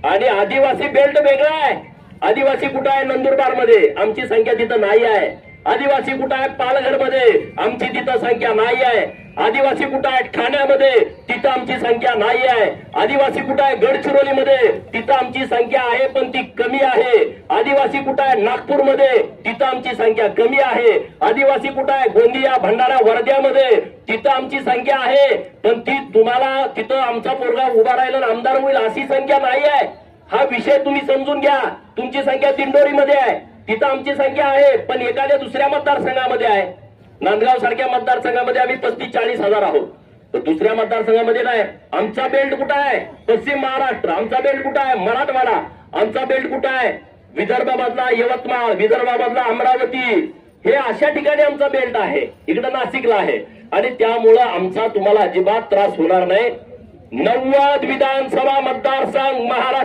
आणि आदिवासी बेल्ट वेगळा आहे. आदिवासी कुठं आहे? नंदुरबार मध्ये, आमची संख्या तिथं नाही आहे. आदिवासी कुठं आहे? पालघर मध्ये, आमची तिथं संख्या नाही आहे. आदिवासी कुठं आहे? ठाण्यामध्ये, तिथं आमची संख्या नाही आहे. आदिवासी कुठं आहे? गडचिरोलीमध्ये, तिथं आमची संख्या आहे पण ती कमी आहे. आदिवासी कुठं आहे? नागपूरमध्ये, तिथं आमची संख्या कमी आहे. आदिवासी कुठं आहे? गोंदिया, भंडारा, वर्ध्यामध्ये, तिथं आमची संख्या आहे पण ती तुम्हाला तिथं आमचा पोरगा उभा राहिला आमदार होईल अशी संख्या नाही आहे. हा विषय तुम्ही समजून घ्या. तुमची संख्या दिंडोरीमध्ये आहे, तिथं आमची संख्या आहे पण एखाद्या दुसऱ्या मतदारसंघामध्ये आहे. नांदगाव सारख्या मतदारसंघामध्ये आम्ही 35-40 हजार आहोत, तर दुसऱ्या मतदारसंघामध्ये नाही. आमचा बेल्ट कुठं आहे? पश्चिम महाराष्ट्र. आमचा बेल्ट कुठं आहे? मराठवाडा. आमचा बेल्ट कुठं आहे? विदर्भामधला यवतमाळ, विदर्भामधला अमरावती, हे अशा ठिकाणी आमचा बेल्ट आहे. इकडे नाशिकला आहे आणि त्यामुळं आमचा तुम्हाला अजिबात त्रास होणार नाही. 90 विधानसभा मतदारसंघ महाराष्ट्र